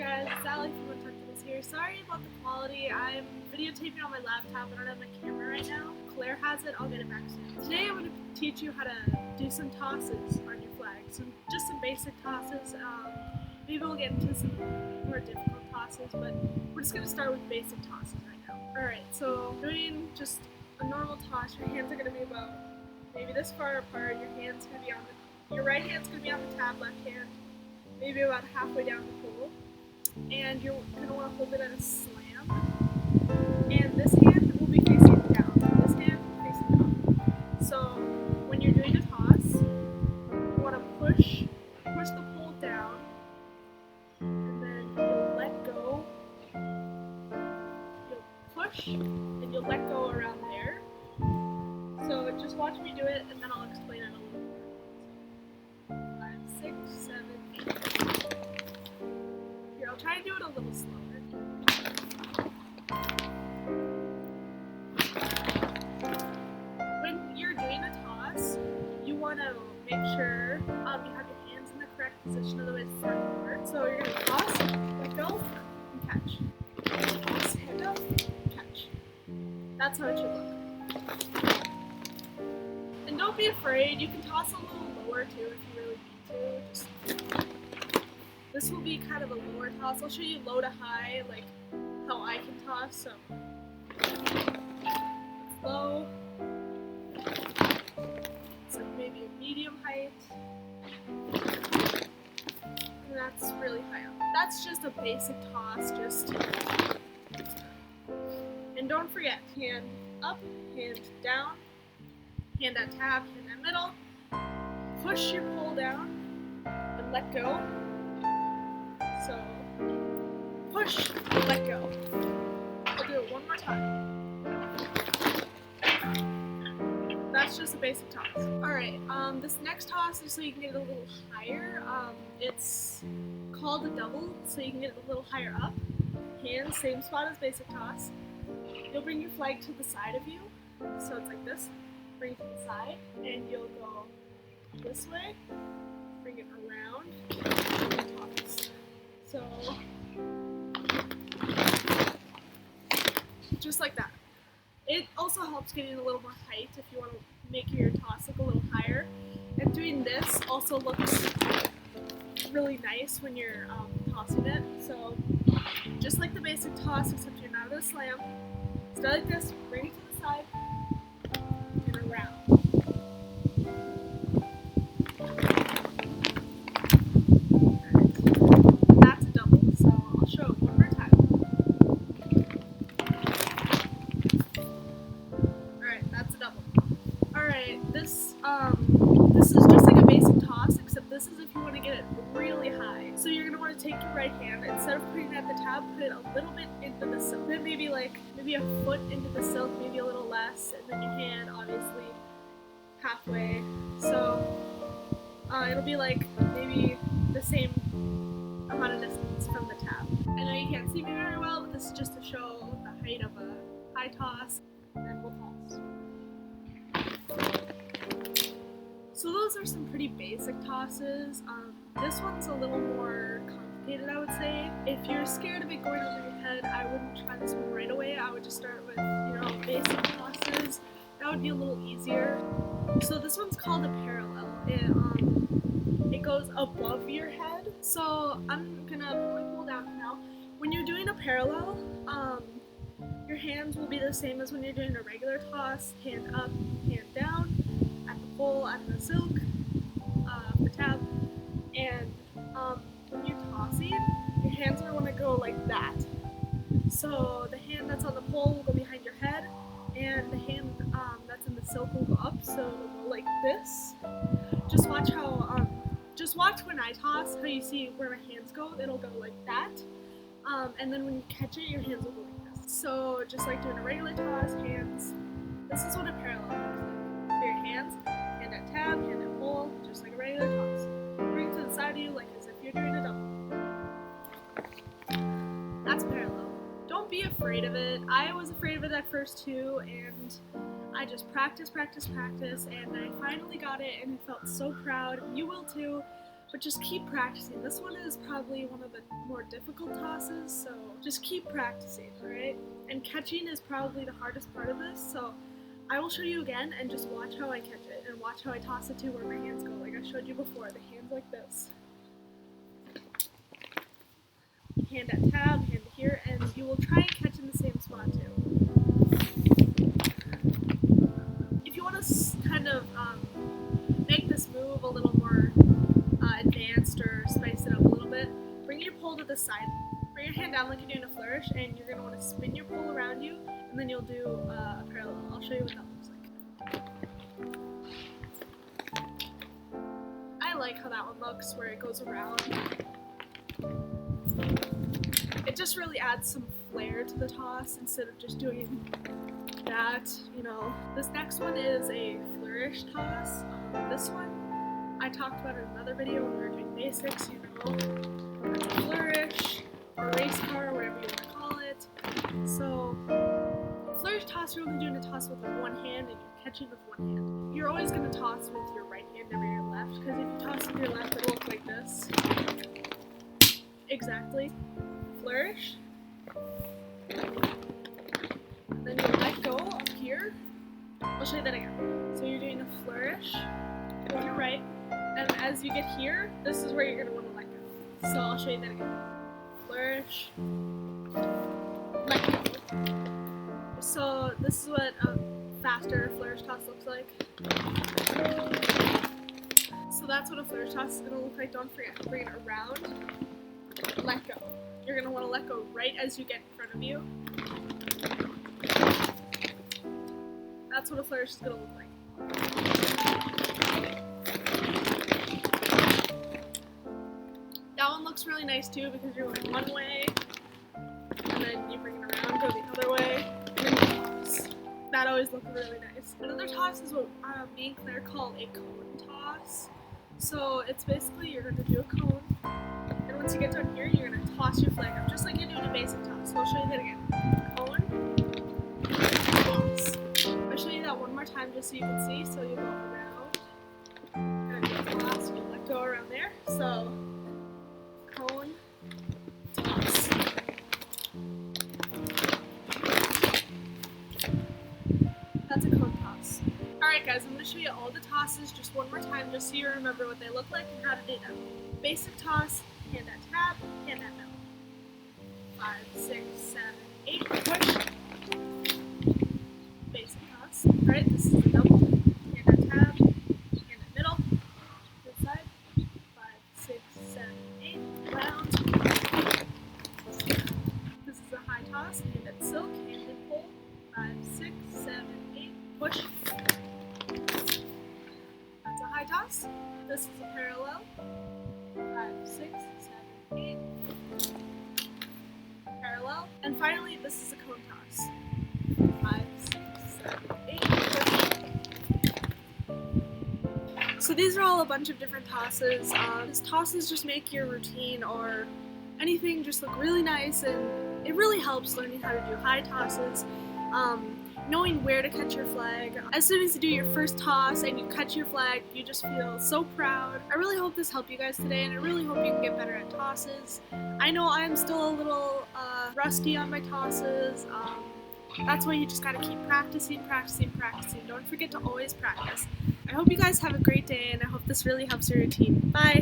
guys, it's Allie from Untuckables here. Sorry about the quality. I'm videotaping on my laptop. I don't have my camera right now. Claire has it. I'll get it back soon. Today I'm going to teach you how to do some tosses on your flag. Just some basic tosses. Maybe we'll get into some more difficult tosses, but we're just going to start with basic tosses right now. Alright, so doing just a normal toss, your hands are going to be about maybe this far apart. Your right hand's going to be on the tab, left hand maybe about halfway down the pole, and you're going to want to hold it at a slam, and this hand will be facing down, this hand facing up. So when you're doing a toss, you want to push the pole down, and then you'll let go, you'll push, and you'll let go around there. So just watch me do it, and then I'll explain it a little more. 5, 6, 7, 8. Here, I'll try and do it a little slower. When you're doing a toss, you want to make sure you have your hands in the correct position, otherwise it's not going to work. So you're going to toss, let go, and catch. Toss, hand up, catch. That's how it should look. And don't be afraid, you can toss a little lower too if you really need to. This will be kind of a lower toss. I'll show you low to high, like how I can toss. So it's low, it's like maybe a medium height, and that's really high up. That's just a basic toss, and don't forget, hand up, hand down, hand at tab, hand at middle, push your pole down, and let go. So, push, let go. I'll do it one more time. That's just a basic toss. Alright, this next toss is so you can get it a little higher. It's called a double, so you can get it a little higher up. Hands, same spot as basic toss. You'll bring your flag to the side of you, so it's like this. Bring it to the side, and you'll go this way, bring it around, and toss. So, just like that. It also helps getting a little more height if you want to make your toss look a little higher. And doing this also looks really nice when you're tossing it. So, just like the basic toss, except you're not going to slam. Start like this, bring it to the side, and around. This is just like a basic toss, except this is if you want to get it really high. So you're going to want to take your right hand, instead of putting it at the tab, put it a little bit into the silk. Then maybe a foot into the silk, maybe a little less, and then your hand obviously halfway. So it'll be like maybe the same amount of distance from the tab. I know you can't see me very well, but this is just to show the height of a high toss, and then we'll toss. So those are some pretty basic tosses. This one's a little more complicated, I would say. If you're scared of it going over your head, I wouldn't try this one right away. I would just start with, basic tosses. That would be a little easier. So this one's called a parallel. It goes above your head. So I'm gonna put my pole down now. When you're doing a parallel, your hands will be the same as when you're doing a regular toss. Hand up, hand down. Pole at the silk, the tab, and when you're tossing, your hands are going to go like that. So the hand that's on the pole will go behind your head, and the hand that's in the silk will go up, so it'll go like this. Just watch when I toss, how you see where my hands go, it'll go like that. And then when you catch it, your hands will go like this. So just like doing a regular toss, hands, this is what a parallel looks like. So your hands, hand at tab, hand at pole, just like a regular toss. Bring it to the side of you like as if you're doing a double. That's parallel. Don't be afraid of it. I was afraid of it at first too, and I just practiced, and I finally got it, and I felt so proud. You will too, but just keep practicing. This one is probably one of the more difficult tosses, so just keep practicing, alright? And catching is probably the hardest part of this, so I will show you again and just watch how I catch it and watch how I toss it to where my hands go, like I showed you before, the hands like this. Hand at tab, hand here, and you will try and catch in the same spot too. If you want to kind of make this move a little more advanced or spice it up a little bit, bring your pole to the side, bring your hand down like you're doing a flourish, and you're going to want to spin your pole around you, and then you'll do a parallel. I'll show you what that looks like. I like how that one looks, where it goes around. It just really adds some flair to the toss instead of just doing that, you know. This next one is a flourish toss. This one I talked about in another video when we were doing basics, you know. It's a flourish, or race car, whatever you want to call it. So, flourish toss, you're only doing a toss with one hand and you're catching with one hand. You're always going to toss with your right hand, never your left, because if you toss with your left, it'll look like this. Exactly. Flourish. And then you let go up here. I'll show you that again. So you're doing a flourish on your right, and as you get here, this is where you're going to want to let go. So I'll show you that again. Flourish. Let go. So this is what a faster flourish toss looks like. So that's what a flourish toss is going to look like. Don't forget to bring it around. Let go. You're going to want to let go right as you get in front of you. That's what a flourish is going to look like. That one looks really nice too because you're going one way, and then you bring it around, go the other way, and then you toss. That always looks really nice. Another toss is what me and Claire call a cone toss. So it's basically you're going to do a cone, and once you get down here, you're going to toss your flag up, just like you're doing a basic toss. So I'll show you that again. Cone, toss. I'll show you that one more time just so you can see. So you go around, and you toss, and you let go around there. So, cone, toss. That's a cone toss. Alright guys, I'm going to show you all the tosses just one more time just so you remember what they look like and how to do them. Basic toss, hand at tab, hand at middle. 5, 6, 7, 8, push. Basic toss. Alright, this is a double. Hand at tab, hand at middle. This side. 5, 6, 7, 8, round. This is a high toss, hand at silk, hand at pole. 5, 6, 7, 8, push. That's a high toss. This is a parallel. 5, 6, 7, 8. Parallel. And finally, this is a cone toss. 5, 6, 7, 8. So these are all a bunch of different tosses. These tosses just make your routine or anything just look really nice, and it really helps learning how to do high tosses. Knowing where to catch your flag. As soon as you do your first toss and you catch your flag, you just feel so proud. I really hope this helped you guys today, and I really hope you can get better at tosses. I know I'm still a little rusty on my tosses. That's why you just gotta keep practicing. Don't forget to always practice. I hope you guys have a great day, and I hope this really helps your routine. Bye!